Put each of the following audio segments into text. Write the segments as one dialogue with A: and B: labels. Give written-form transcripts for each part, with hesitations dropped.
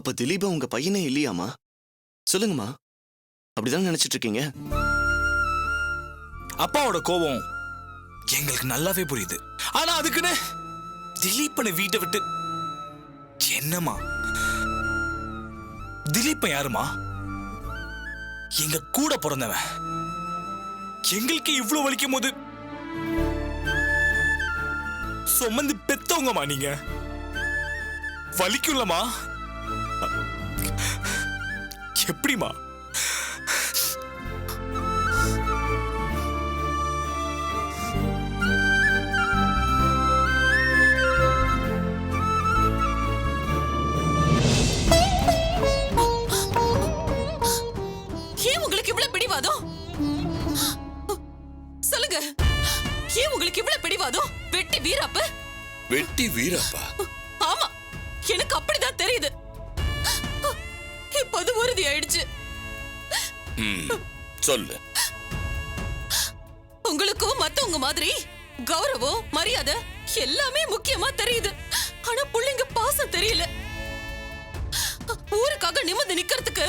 A: அப்ப திலீபா உங்க பையனே இல்லையாமா? சொல்லுங்கம்மா. அப்படிதான் நினைச்சிட்டு இருக்கீங்க?
B: அப்பாவோட கோபம் எங்களுக்கு நல்லாவே புரியுது. ஆனா அதுக்குன்னு திலீப்பனை வீட்டை விட்டு என்னமா? திலீப்பன் யாருமா? எங்க கூட பிறந்தவன். எங்களுக்கு இவ்வளவு வலிக்கும் போது சுமந்து பெத்தவங்கம்மா நீங்க. வலிக்கும்லமா? எப்படிமா?
C: ஏன் உங்களுக்கு இவ்வளவு பிடிவாதம்? சொல்லுங்க, ஏன் உங்களுக்கு இவ்வளவு பிடிவாதம்? வெட்டி வீரப்ப?
D: வெட்டி வீரப்பா?
C: ஆமா, எனக்கு அப்படிதான் தெரியுது. இப்போது உறுதி ஆயிடுச்சு.
D: சொல்லு.
C: உங்களுக்கும் மத்தவங்க மாதிரி கௌரவம், மரியாதை எல்லாமே முக்கியமா தெரியுது. ஆனா புள்ளைங்க பாசம் தெரியல. ஊருக்காக நிமிர்ந்து நிக்கிறதுக்கு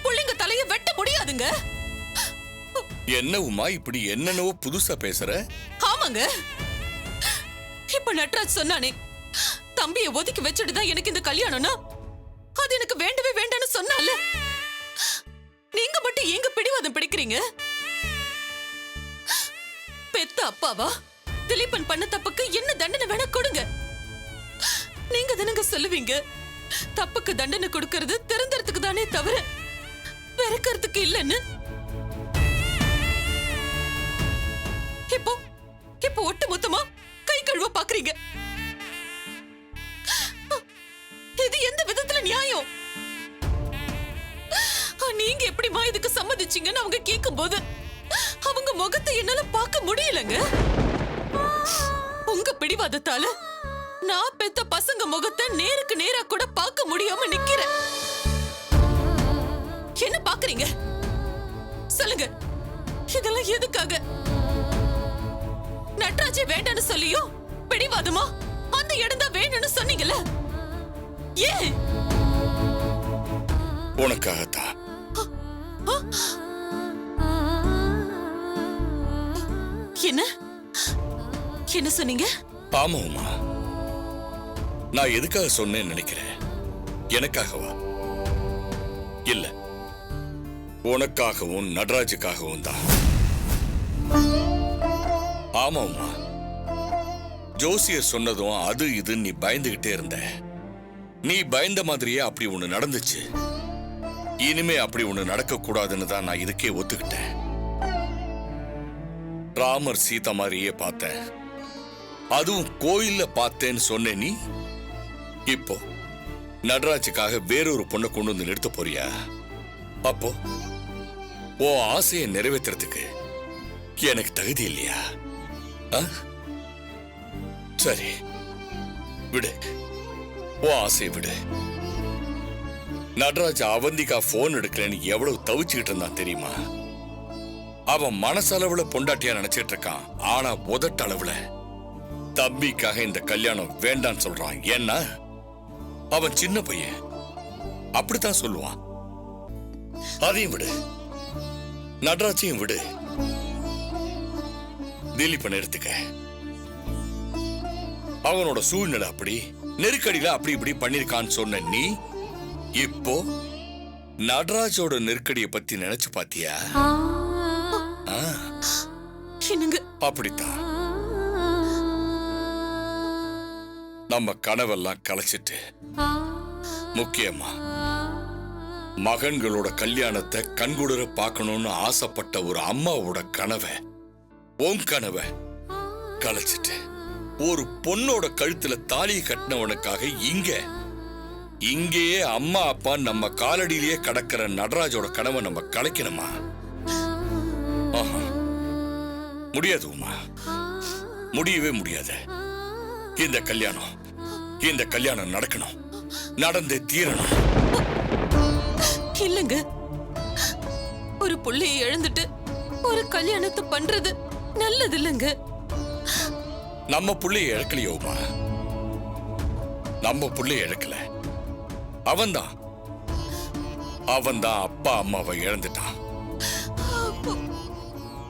C: புள்ளைங்க தலைய வெட்ட முடியாதுங்க.
D: என்ன உமா இப்படி என்னென்னவோ புதுசா பேசுற?
C: ஆமாங்க, இப்ப நட்ராஜ் சொன்னானே, தம்பியை ஒதுக்கி வச்சுட்டுதான் எனக்கு இந்த கல்யாணம்னா அது எனக்கு வேண்டவே வேண்டான்னு சொன்னால. நீங்க மட்டும் எங்க பிடிவாதம் பிடிக்கிறீங்க? பெத்த அப்பாவா திலீபன் பண்ண தப்புக்கு என்ன தண்டனை வேணா கொடுங்க. நீங்க தானங்க சொல்லுவீங்க, தப்புக்கு தண்டனை கொடுக்கறது திருந்தறதுக்கு தானே தவிர வெறுக்கிறதுக்கு இல்லன்னு. இப்போ இப்போ ஒட்டு மொத்தமா கை கழுவ பாக்குறீங்க. இது எந்த விதத்துல நியாயம்? நீங்க எப்படிமா இதுக்கு சம்மதிச்சீங்கன்னு அவங்க கேட்கும் போது அவங்க முகத்தை என்னால பார்க்க முடியலங்க. உங்க பிடிவாதத்தால நான் பெத்த பசங்க முகத்தை நேருக்கு நேரா கூட பார்க்க முடியாம நிக்கிறேன். என்ன பாக்குறீங்க? சொல்லுங்க, இதெல்லாம் எதுக்காக? நட்ராஜே வேண்டான்னு சொல்லியோ பிடிவாதமா அந்த இடம் தான் வேணும்னு சொன்னீங்கல்ல, ஏன்?
D: உனக்காகத்தான்.
C: என்ன என்ன சொன்னீங்க?
D: ஆமா உமா, நான் எதுக்காக சொன்னேன்னு நினைக்கிறேன்? எனக்காகவா? இல்ல, உனக்காகவும் நடராஜுக்காகவும் தான். ஆமா உமா, ஜோசியர் சொன்னதும் அது இது நீ பயந்துகிட்டே இருந்த. நீ பயந்த மாதிரியே அப்படி ஒண்ணு நடந்துச்சு. இனிமே அப்படி ஒண்ணு நடக்க கூடாதுன்னு தான் நான் இதுக்கே ஒத்துக்கிட்டேன். ராமர் சீதா மாதிரியே பார்த்தேன், அதுவும் கோயில்ல பார்த்தேன்னு சொன்ன நீ இப்போ நடராஜுக்காக வேறொரு பொண்ணை கொண்டு வந்து நிறுத்த போறியா? அப்போ ஓ ஆசையை நிறைவேற்றுறதுக்கு எனக்கு தகுதி இல்லையா? சரி விடு, ஓ ஆசையை விடு. நடராஜ் அவந்திகா போன் எடுக்கலன்னு எவ்வளவு தவிச்சுக்கிட்டு இருந்தான் தெரியுமா? அவன் மனசளவுல பொண்டாட்டியா நினைச்சிட்டு இருக்கான், ஆனா உதட்ட அளவுல தம்பிக்காக இந்த கல்யாணம் வேண்டான்னு சொல்றான். ஏன்னா அவன் சின்ன பையன், அப்படித்தான் சொல்லுவான். அதையும் விடு, நடராஜையும் விடு. திலீபன் எடுத்துக்க, அவனோட சூழ்நிலை அப்படி, நெருக்கடியில அப்படி இப்படி பண்ணிருக்கான்னு சொன்ன நீ இப்போ நடராஜோட நெருக்கடியை பத்தி நினைச்சு பாத்தியா? அப்படித்தான். நம்ம கனவெல்லாம் கலைச்சிட்டு முக்கியமா மகன்களோட கல்யாணத்தை கண்குளிர பார்க்கணும்னு ஆசைப்பட்ட ஒரு அம்மாவோட கனவை, உன் கனவை கலைச்சிட்டு ஒரு பொண்ணோட கழுத்துல தாலியை கட்டினவனுக்காக இங்கேயே அம்மா அப்பா நம்ம காலடியிலேயே கடக்கிற நடராஜோட கனவை நம்ம கலைக்கணுமா? முடியாது உமா, முடியவே முடியாது. இந்த கல்யாணம் நடக்கணும், நடந்தே தீரணும்.
C: இல்லங்க, ஒரு புள்ளையை இழந்துட்டு ஒரு கல்யாணத்தை பண்றது நல்லது இல்லங்க.
D: நம்ம புள்ளைய இழக்கலையோமா, நம்ம புள்ளைய இழக்கல, அவன்தான் அவன் தான் அப்பா அம்மாவை இழந்துட்டான்.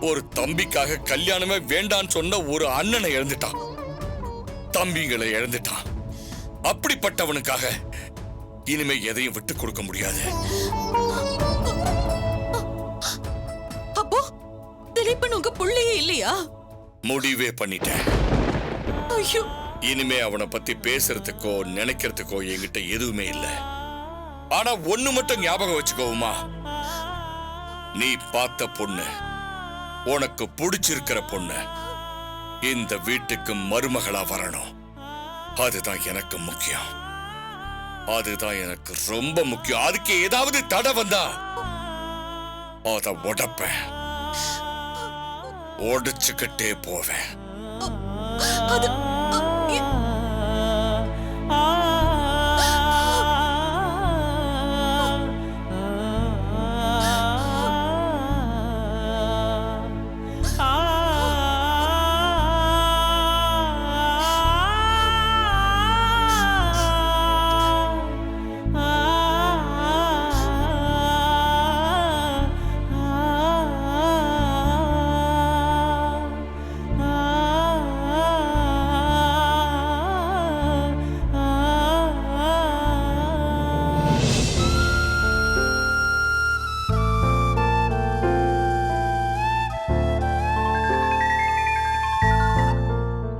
D: ஒரு தம்பிக்காக கல்யாணமே வேண்டான்னு சொன்ன ஒரு அண்ணனை இழந்துட்டான். தம்பிங்களை இழந்துட்டான். அப்படிப்பட்டவனுக்காக இனிமே எதையும் விட்டு கொடுக்க முடியாது.
C: அப்போ திலீபன் உங்க புள்ளையே இல்லையா?
D: முடிவே பண்ணிட்டேன்.
C: ஐயோ,
D: இனிமே அவனை பத்தி பேசுறதுக்கோ நினைக்கிறதுக்கோ என்கிட்ட எதுவுமே இல்லை. ஆனா ஒண்ணு மட்டும் ஞாபகம் வச்சுக்கோமா, நீ பார்த்த பொண்ணு, உனக்கு பிடிச்சிருக்கிற பொண்ணு இந்த வீட்டுக்கு மருமகளா வரணும். அதுதான் எனக்கு முக்கியம். அதுதான் எனக்கு ரொம்ப முக்கியம். அதுக்கு ஏதாவது தடை வந்தா அத உடைப்பேன், உடைச்சுக்கிட்டே போவேன்.
C: அது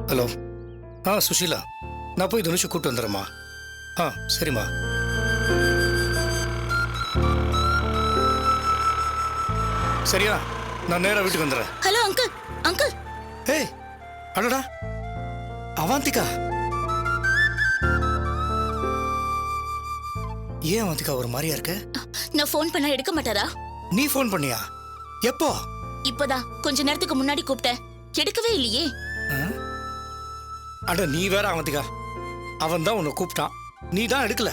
E: ஹலோ. சுஷீலா, நான் போய் தனுஷை கூப்பிட்டு வந்துடுறேம்மா. சரிம்மா. சரியா, நான் நேரா வீட்டுக்கு வந்துடுறேன்.
F: Hello uncle. அங்கிள்,
E: ஏய், அடடா அவாந்திகா. ஏன் அவாந்திகா ஒரு மாதிரியா இருக்க?
F: நான் ஃபோன் பண்ணா எடுக்க மாட்டாரா?
E: நீ ஃபோன் பண்ணியா? எப்போ?
F: இப்பதான் கொஞ்ச நேரத்துக்கு முன்னாடி கூப்பிட்டேன், எடுக்கவே இல்லையே.
E: அட நீ வேற அவாந்திகா, அவன் தான் உன்னை கூப்பிட்டான், நீ தான் எடுக்கல.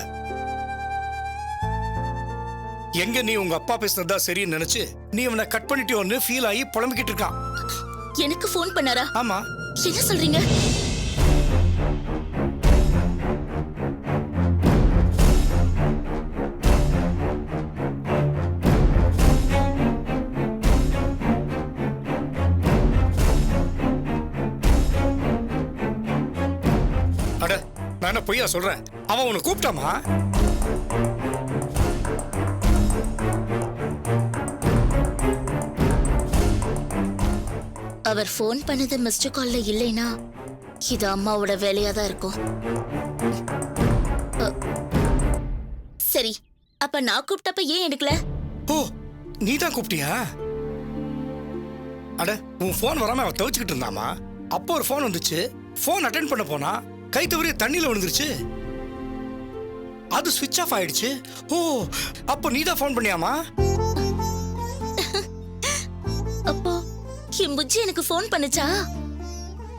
E: எங்க நீ உங்க அப்பா பேசுனதா சரின்னு நினைச்சு நீ அவனை கட் பண்ணிட்டியோன்னு ஃபீல் ஆகி புலம்பிக்கிட்டு இருக்கான்.
F: எனக்கு ஃபோன் பண்ணாரா?
E: ஆமா.
F: என்ன சொல்றீங்க?
E: அட நான் என்ன பொய்யா சொல்றேன்? அவன் உன்னை கூப்பிட்டாமா?
F: அவர் ஃபோன் பண்ணது மிஸ்டர் கால்ல இல்லைனா இது அம்மாவோட வேலையா தான் இருக்கும். சரி, அப்ப நான் கூப்பிட்டப்ப ஏன் எடுக்கல?
E: ஓ, நீ தான் கூப்பிட்டியா? அட உன் ஃபோன் வராம அவன் தவிச்சுக்கிட்டு இருந்தாமா. அப்போ ஒரு ஃபோன் வந்துச்சு, ஃபோன் அட்டென்ட் பண்ண போனா கை தவறி தண்ணியில விழுந்துருச்சு, அது ஸ்விட்ச் ஆஃப் ஆயிடுச்சு. ஓ, அப்போ நீ தான் ஃபோன் பண்ணியாமா?
F: அப்போ என் புஜ்ஜி எனக்கு ஃபோன் பண்ணுச்சா?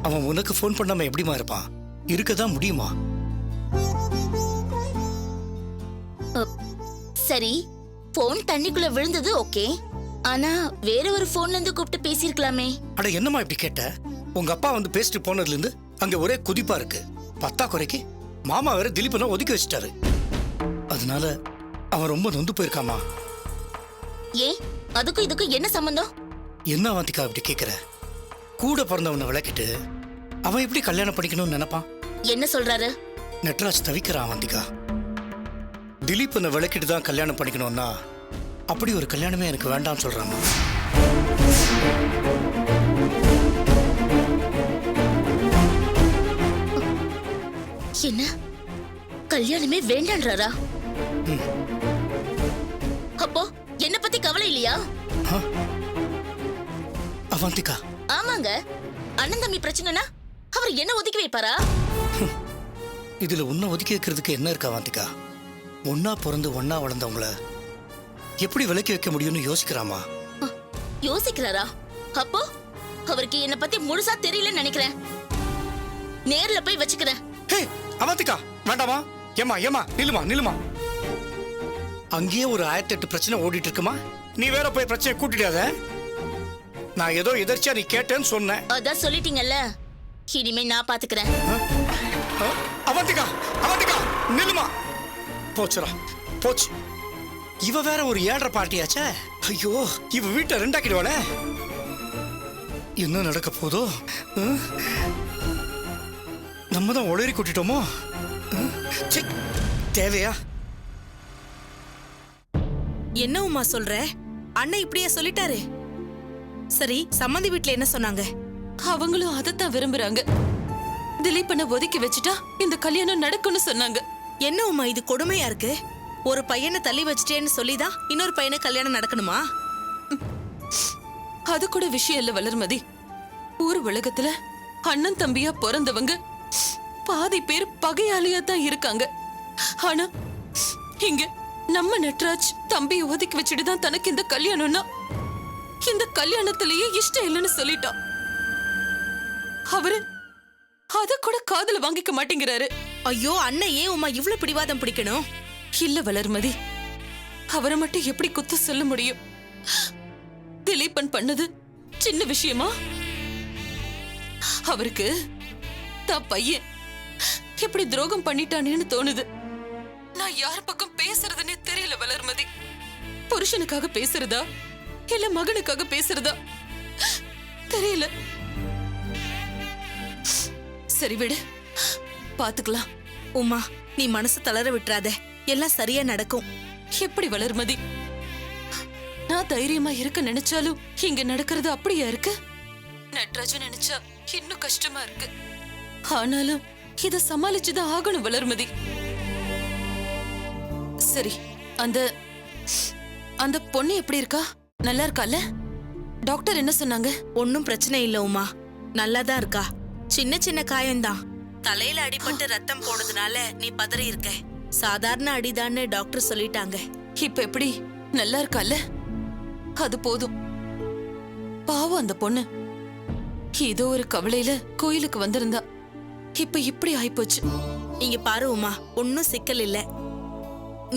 E: அவன் உனக்கு ஃபோன் பண்ணாம எப்படிமா இருப்பான்? இருக்கதான் முடியுமா?
F: சரி, ஃபோன் தண்ணிக்குள்ள விழுந்தது ஓகே, ஆனா வேற ஒரு ஃபோன்ல இருந்து கூப்பிட்டு பேசியிருக்கலாமே.
E: அட என்னம்மா இப்படி கேட்ட? உங்க அப்பா வந்து பேசிட்டு போனதுல இருந்து அங்க ஒரே குதிப்பா இருக்கு. பத்தா குறைக்கு மாமா வேற திலீபனை ஒதுக்கி வச்சிட்டாரு. அதனால அவன் ரொம்ப நொந்து போயிருக்காமா.
F: ஏன், அதுக்கும் இதுக்கும் என்ன சம்பந்தம்?
E: என்ன அவாந்திகா இப்படி கேக்குற? கூட பிறந்தவனை விளக்கிட்டு அவன் எப்படி கல்யாணம் பண்ணிக்கணும்னு நினைப்பான்?
F: என்ன சொல்றாரு?
E: நட்ராஜ் தவிக்கிறான் அவாந்திகா. திலீபனை விளக்கிட்டு தான் கல்யாணம் பண்ணிக்கணும்னா அப்படி ஒரு கல்யாணமே எனக்கு வேண்டாம்னு சொல்றாமா.
F: என்ன, கல்யாணமே வேண்டான்றாரா? அப்போ என்ன பத்தி கவலை இல்லையா?
E: அவாந்திகா,
F: ஆமாங்க, அண்ணன் தம்பி பிரச்சனைனா அவர் என்ன ஒதுக்கி வைப்பாரா?
E: இதுல உன்னை ஒதுக்கி வைக்கிறதுக்கு என்ன இருக்கு அவாந்திகா? ஒன்னா பிறந்து ஒன்னா வளர்ந்தவங்கள எப்படி விலக்கி வைக்க முடியும்னு யோசிக்கிறாமா.
F: யோசிக்கிறாரா? அப்போ அவருக்கு என்ன பத்தி முழுசா தெரியலன்னு நினைக்கிறேன். நேர்ல போய் வச்சுக்கிறேன்.
E: ஹே அவாந்திகா, வேண்டாமா. ஏமா ஏமா, நில்லுமா நில்லுமா. அங்கேயே ஒரு 1008 பிரச்சனை ஓடிட்டு இருக்குமா. நீ வேற போய் பிரச்சனை கூட்டிடாத. நான் ஏதோ எதிர்ச்சியா நீ கேட்டேன்னு சொன்னேன்.
F: அதான் சொல்லிட்டீங்கல்ல, இனிமே நான் பாத்துக்கிறேன்.
E: அவாந்திகா, அவாந்திகா நில்லுமா. போச்சுடா, போச்சு. இவ வேற ஒரு ஏழரை பார்ட்டியாச்சே. ஐயோ, இவ வீட்டை ரெண்டாக்கிடுவாள. என்ன நடக்க போதோ? நம்ம தான் உளறி கூட்டிட்டோமோ? ச்சே, தேவையா?
G: என்ன உமா சொல்ற? அண்ணன் இப்படியா சொல்லிட்டாரு? சரி, சம்மந்தி வீட்ல என்ன சொன்னாங்க?
C: அவங்களும் அதைத்தான் விரும்புறாங்க. திலீப்பனை ஒதுக்கி வச்சுட்டா இந்த கல்யாணம் நடக்கும்னு சொன்னாங்க.
G: என்ன உமா இது கொடுமையா இருக்கு? ஒரு பையனை தள்ளி வச்சிட்டேன்னு சொல்லிதான் இன்னொரு பையனை கல்யாணம் நடக்கணுமா?
C: அது கூட விஷயம் இல்ல வளர்மதி. ஊர் உலகத்துல அண்ணன் தம்பியா பிறந்தவங்க பாதி பேர் பகையாளியா தான் இருக்காங்க. ஆனா இங்க நம்ம நட்ராஜ் தம்பியை ஒதுக்கி வச்சுட்டு தான் தனக்கு இந்த கல்யாணம்னா இந்த கல்யாணத்திலேயே இஷ்டம் இல்லைன்னு சொல்லிட்டான். அவரு அத கூட காதுல வாங்கிக்க மாட்டேங்கிறாரு.
G: ஐயோ, அண்ணன் ஏன் உமா இவ்ளோ பிடிவாதம் பிடிக்கணும்?
C: இல்ல வளர்மதி, அவரை மட்டும் எப்படி குத்து சொல்ல முடியும்? திலீபன் பண்ணது சின்ன விஷயமா? அவருக்கு தான் பையன் எப்படி துரோகம் பண்ணிட்டானேன்னு தோணுது. நான் யார் பக்கம் பேசுறதுன்னே தெரியல வளர்மதி. புருஷனுக்காக பேசுறதா இல்ல மகனுக்காக பேசுறதா தெரியல. சரி விடு, பாத்துக்கலாம்.
G: உமா, நீ மனசு தளர விட்டுறாத. எல்லாம் சரியா நடக்கும்.
C: எப்படி வளர்மதி? நான் தைரியமா இருக்க நினைச்சாலும் இங்க நடக்கிறது அப்படியா இருக்கு? நட்ராஜன் நினைச்சா இன்னும் கஷ்டமா இருக்கு. ஆனாலும் இத சமாளிச்சுதான் ஆகணும் வளர்மதி. சரி, அந்த அந்த பொண்ணு எப்படி இருக்கா? நல்லா இருக்கால? டாக்டர் என்ன சொன்னாங்க?
G: ஒன்னும் பிரச்சனை இல்ல உமா, நல்லாதான் இருக்கா. சின்ன சின்ன காயம்தான். தலையில அடிபட்டு ரத்தம் போனதுனால நீ பதறி இருக்க. சாதாரண அடிதான்னு டாக்டர் சொல்லிட்டாங்க.
C: இப்ப எப்படி நல்லா இருக்கால? அது போதும். பாவம் அந்த பொண்ணு ஏதோ ஒரு கவலையில கோயிலுக்கு வந்திருந்தா. இப்ப இப்படி ஆயிப்போச்சு.
G: இங்க பாரு உமா, ஒன்னும் சிக்கல் இல்ல.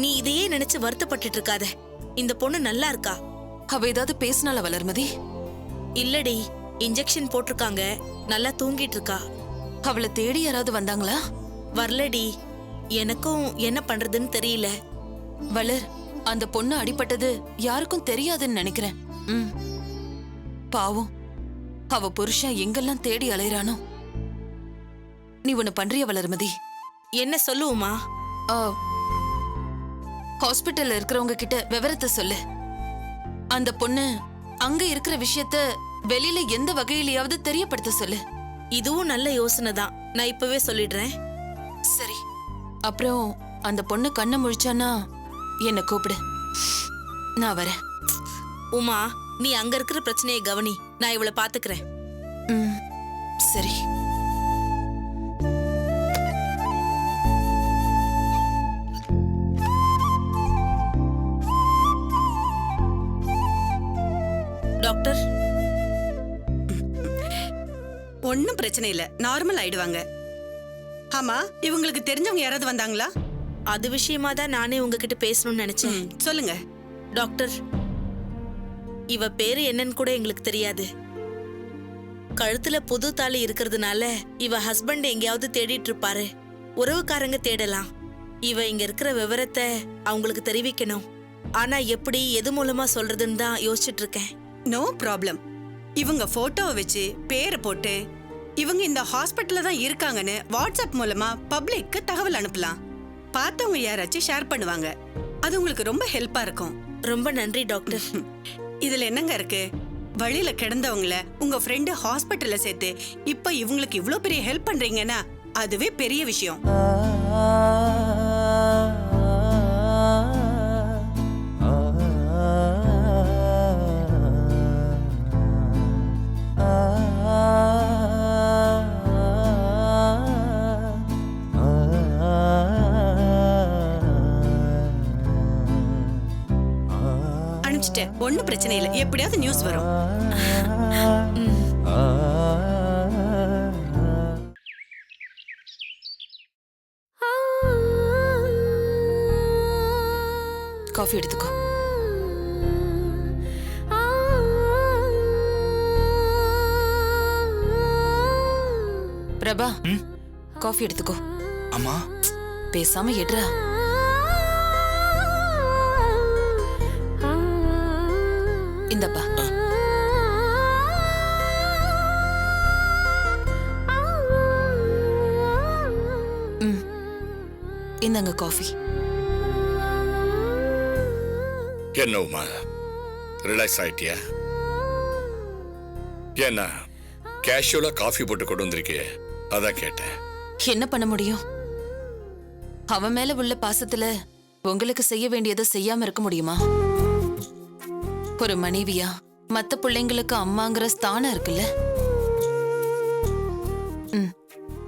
G: நீ இதையே நினைச்சு வருத்தப்பட்டுட்டு இருக்காத. இந்த பொண்ணு நல்லா இருக்கா.
C: அவ ஏதாவது பேசினால வளர்மதி?
G: இல்லடி, இன்ஜெக்ஷன் போட்டிருக்காங்க. நல்லா தூங்கிட்டு இருக்கா.
C: அவளை தேடி யாராவது வந்தாங்களா?
G: வரலடி. எனக்கும் என்ன பண்றதுன்னு தெரியல.
C: வளர், அந்த பொண்ணு அடிபட்டது யாருக்கும் தெரியாதுன்னு நினைக்கிறேன். பாவம், அவ புருஷன் எங்கெல்லாம் தேடி அலையறானோ. நீ ஒண்ணு பண்றிய வளர்மதி?
G: என்ன சொல்லுவோமா?
C: ஹாஸ்பிட்டல்ல இருக்கிறவங்க கிட்ட விவரத்தை சொல்லு. அந்த பொண்ணு அங்க இருக்கிற விஷயத்த வெளியில எந்த வகையிலயாவது தெரியப்படுத்த சொல்லு.
G: இதுவும் நல்ல யோசனை தான். நான் இப்பவே சொல்லிடுறேன்.
C: சரி, அப்புறம் அந்த பொண்ணு கண்ணை முழிச்சானா என்ன கூப்பிடு, நான் வரேன்.
G: உமா, நீ அங்க இருக்கிற பிரச்சனையை கவனி. நான் இவளை பாத்துக்கிறேன்.
C: சரி.
G: டாக்டர்,
H: ஒன்னும் பிரச்சனை இல்ல, நார்மல் ஆயிடுவாங்க. ஆமா, இவங்களுக்கு தெரிஞ்சவங்க யாராவது வந்தாங்களா?
G: அது விஷயமா தான் நானே உங்ககிட்ட பேசணும்னு நினைச்சேன்.
H: சொல்லுங்க
G: டாக்டர், இவ பேரு என்னன்னு கூட எங்களுக்கு தெரியாது. கழுத்துல புது தாலி இருக்கிறதுனால இவ ஹஸ்பண்ட் எங்கேயாவது தேடிட்டு இருப்பாரு. உறவுக்காரங்க தேடலாம். இவ இங்க இருக்கிற விவரத்தை அவங்களுக்கு தெரிவிக்கணும். ஆனா எப்படி, எது மூலமா சொல்றதுன்னு தான் யோசிச்சுட்டு இருக்கேன்.
H: No problem. இவங்க போட்டோவை வச்சு பேரை போட்டு இவங்க இந்த ஹாஸ்பிட்டல்ல தான் இருக்காங்கன்னு வாட்ஸ்அப் மூலமா பப்ளிக்கு தகவல் அனுப்பலாம். பார்த்தவங்க யாராச்சும் ஷேர் பண்ணுவாங்க. அது உங்களுக்கு ரொம்ப ஹெல்ப்பா இருக்கும்.
G: ரொம்ப நன்றி டாக்டர்.
H: இதுல என்னங்க இருக்கு? வழியில கிடந்தவங்கள உங்க ஃப்ரெண்டு ஹாஸ்பிட்டல்ல சேர்த்து இப்ப இவங்களுக்கு இவ்ளோ பெரிய ஹெல்ப் பண்றீங்கன்னா அதுவே பெரிய விஷயம். அனுப்பிச்சிட்டேன், ஒன்னும் பிரச்சனை இல்லை. எப்படியாவது நியூஸ் வரும்.
C: காஃபி எடுத்துக்கோ. பிரபா, காஃபி எடுத்துக்கோ.
B: அம்மா,
C: பேசாம எடுறா. இந்தப்பா. இந்தாங்க காஃபி.
D: என்ன உமா, ரிலாக்ஸ் ஆயிட்டியா? என்ன கேஷுவலா காஃபி போட்டு கொண்டு வந்திருக்கிய, அதான் கேட்டேன்.
C: என்ன பண்ண முடியும்? அவன் மேல உள்ள பாசத்துல உங்களுக்கு செய்ய வேண்டியதை செய்யாம இருக்க முடியுமா? ஒரு மனைவியா மத்த பிள்ளைங்களுக்கு அம்மாங்கிற ஸ்தானம் இருக்குல்ல.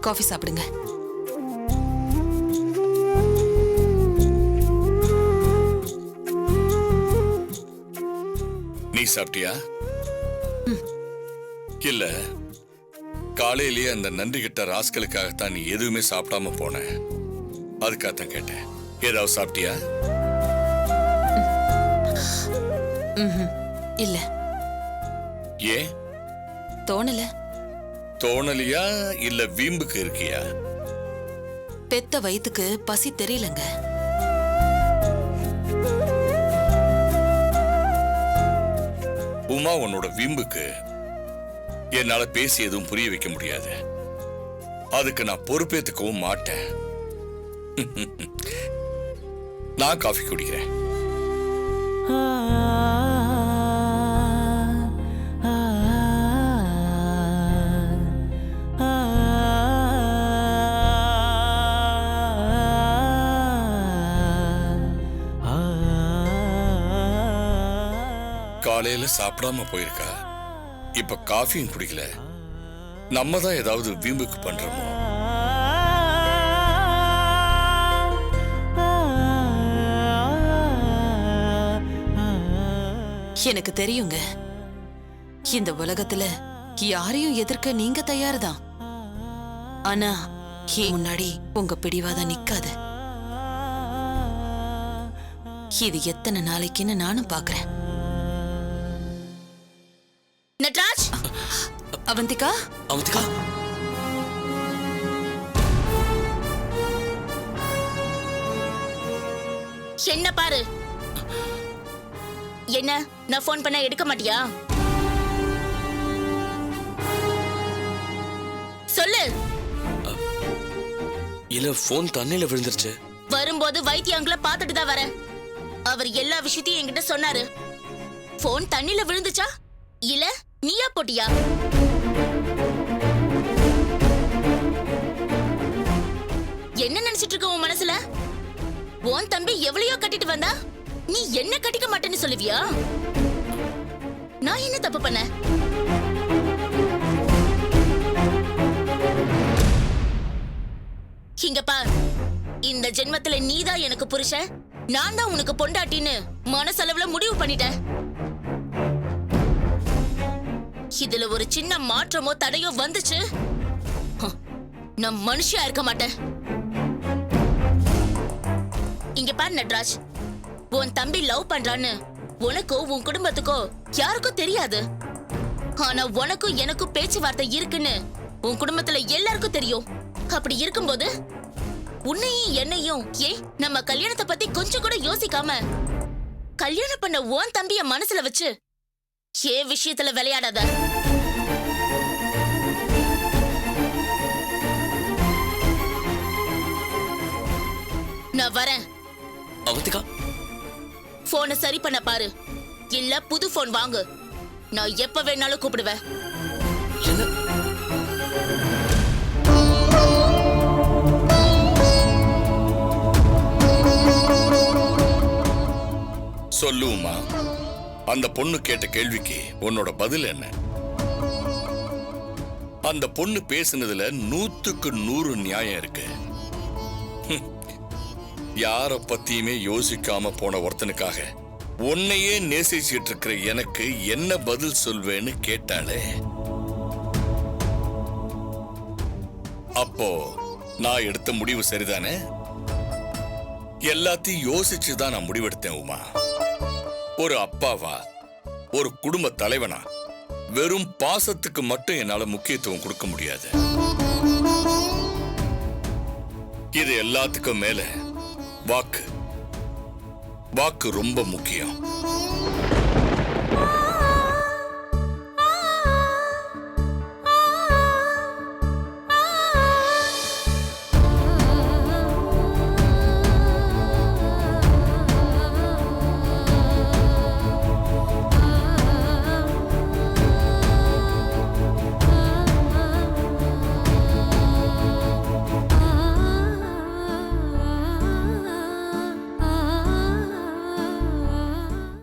C: காஃபி சாப்பிடுங்க.
D: நீ சாப்பிட்டியா? இல்ல, காலையிலேயே அந்த நன்றி கிட்ட ராஸ்களுக்காகத்தான் நீ எதுவுமே சாப்பிடாம போன, அதுக்காகத்தான் கேட்டேன். ஏதாவது சாப்பிட்டியா?
C: இல்ல.
D: ஏன்?
C: தோணல.
D: தோணலியா இல்ல வீம்புக்கு இருக்கியா?
C: பெத்த வயித்துக்கு பசி தெரியலங்க.
D: உமா, உன்னோட வீம்புக்கு என்னால பேசி எதுவும் புரிய வைக்க முடியாது. அதுக்கு நான் பொறுப்பேத்துக்கவும் மாட்டேன். நான் காஃபி குடிக்கிறேன். காலையில சாப்பிடாம போயிருக்கா, இப்ப காஃபியும் குடிக்கல. நம்ம தான் ஏதாவது வீம்புக்கு பண்றோமோ?
C: எனக்கு தெரியுங்க, இந்த உலகத்துல யாரையும் எதிர்க்க நீங்க தயார்தான். ஆனா என் முன்னாடி உங்க பிடிவாதம் நிக்காது. இது எத்தனை நாளைக்குன்னு நானும் பாக்குறேன்.
F: நட்ராஜ்,
C: அவந்திகா,
A: அவந்திகா,
F: என்ன பாரு. என்ன, நான் போன் பண்ண எடுக்க மாட்டியா? சொல்லு.
A: இல்ல போன் தண்ணியில விழுந்துருச்சு.
F: வரும்போது வைத்தியங்கள பாத்துட்டு தான் வரேன். அவர் எல்லா விஷயத்தையும் என்கிட்ட சொன்னாரு. போன் தண்ணில விழுந்துச்சா இல்ல நீயா போட்டியா? என்ன நினைச்சிட்டு இருக்க உன் மனசுல? உன் தம்பி எவ்வளையோ கட்டிட்டு வந்தா நீ என்ன கட்டிக்க மாட்டேன்னு சொல்லுவியா? நான் என்ன தப்பு பண்ண? இங்க பார், இந்த ஜென்மத்துல நீதான் எனக்கு புருஷன், நான் தான் உனக்கு பொண்டாட்டின்னு மனசளவுல முடிவு பண்ணிட்டேன். இதுல ஒரு சின்ன மாற்றமோ தடையோ வந்துச்சு, நான் மனுஷியா இருக்க மாட்டேன். இங்க பாரு நட்ராஜ், உன் தம்பி லவ் பண்றான்னு உனக்கோ உன் குடும்பத்துக்கோ யாருக்கும் தெரியாது. ஆனா உனக்கும் எனக்கும் பேச்சுவார்த்தை இருக்குன்னு உன் குடும்பத்துல எல்லாருக்கும் தெரியும். அப்படி இருக்கும்போது உன்னையும் என்னையும் ஏன் நம்ம கல்யாணத்தை பத்தி கொஞ்சம் கூட யோசிக்காம கல்யாணம் பண்ண உன் தம்பிய மனசுல வச்சு ஏன் விஷயத்துல விளையாடாத. நான் வரேன்.
A: அவந்திகா,
F: போனை சரி பண்ண பாரு, இல்ல புது போன் வாங்கு. நான் எப்ப வேணாலும் கூப்பிடுவேன்.
A: என்ன?
D: சொல்லுமா, அந்த பொண்ணு கேட்ட கேள்விக்கு உன்னோட பதில் என்ன? அந்த பொண்ணு பேசுனதுல 100க்கு 100 நியாயம் இருக்கு. யார பத்தியுமே யோசிக்காம போன ஒருத்தனுக்காக உன்னையே நேசிச்சிட்டு இருக்கிற எனக்கு என்ன பதில் சொல்வேன்னு கேட்டாலே, அப்போ நான் எடுத்த முடிவு சரிதானே? எல்லாத்தையும் யோசிச்சுதான் நான் முடிவெடுத்தேன் உமா. ஒரு அப்பாவா, ஒரு குடும்ப தலைவனா வெறும் பாசத்துக்கு மட்டும் என்னால முக்கியத்துவம் கொடுக்க முடியாது. இது எல்லாத்துக்கும் மேல வாக்கு ரொம்ப முக்கியம்.